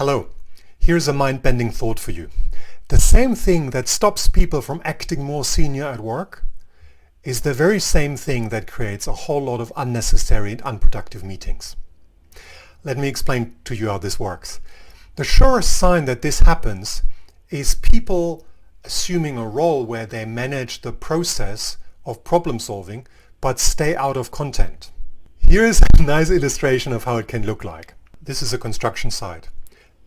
Hello, here's a mind-bending thought for you. The same thing that stops people from acting more senior at work is the very same thing that creates a whole lot of unnecessary and unproductive meetings. Let me explain to you how this works. The surest sign that this happens is people assuming a role where they manage the process of problem solving but stay out of content. Here is a nice illustration of how it can look like. This is a construction site.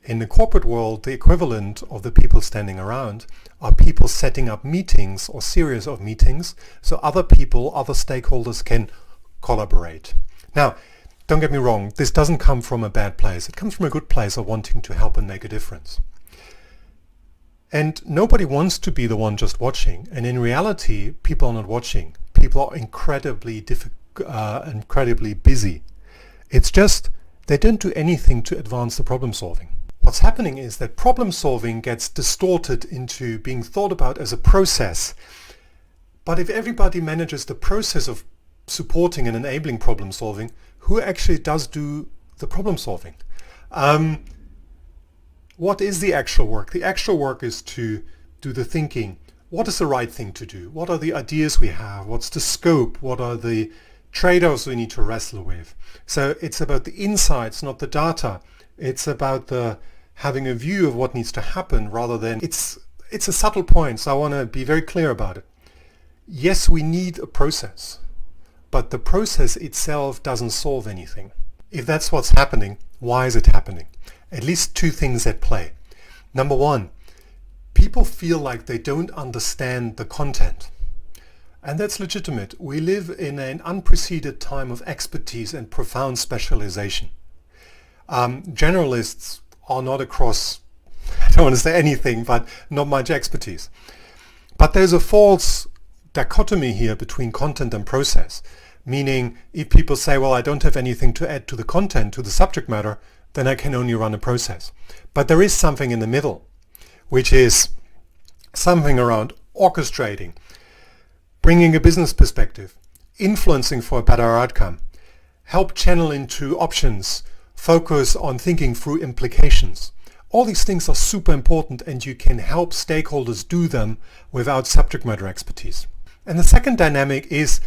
In the corporate world, the equivalent of the people standing around are people setting up meetings or series of meetings so other people, other stakeholders can collaborate. Now, don't get me wrong, this doesn't come from a bad place. It comes from a good place of wanting to help and make a difference. And nobody wants to be the one just watching. And in reality, people are not watching. People are incredibly busy. It's just they don't do anything to advance the problem solving. What's happening is that problem solving gets distorted into being thought about as a process. But if everybody manages the process of supporting and enabling problem solving, who actually does do the problem solving? What is the actual work? The actual work is to do the thinking. What is the right thing to do? What are the ideas we have? What's the scope? What are the trade-offs we need to wrestle with? So it's about the insights, not the data. It's about having a view of what needs to happen rather than... It's a subtle point, so I want to be very clear about it. Yes, we need a process, but the process itself doesn't solve anything. If that's what's happening, why is it happening? At least two things at play. Number one, people feel like they don't understand the content. And that's legitimate. We live in an unprecedented time of expertise and profound specialization. Generalists are not across, I don't want to say anything, but not much expertise. But there's a false dichotomy here between content and process. Meaning, if people say, well, I don't have anything to add to the content, to the subject matter, then I can only run a process. But there is something in the middle, which is something around orchestrating, bringing a business perspective, influencing for a better outcome, help channel into options, focus on thinking through implications. All these things are super important and you can help stakeholders do them without subject matter expertise. And the second dynamic is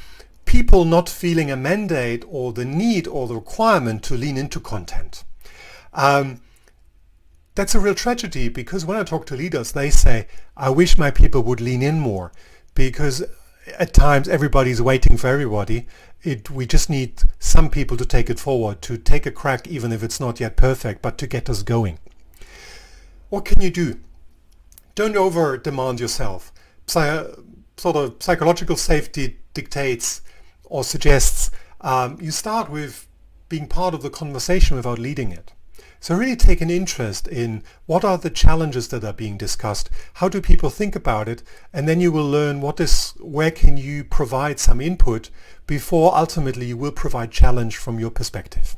people not feeling a mandate or the need or the requirement to lean into content. That's a real tragedy because when I talk to leaders, they say, I wish my people would lean in more because at times everybody's waiting for everybody. We just need some people to take it forward, to take a crack even if it's not yet perfect, but to get us going. What can you do? Don't over-demand yourself. Sort of psychological safety dictates or suggests you start with being part of the conversation without leading it. So really take an interest in what are the challenges that are being discussed, how do people think about it, and then you will learn where can you provide some input before ultimately you will provide challenge from your perspective.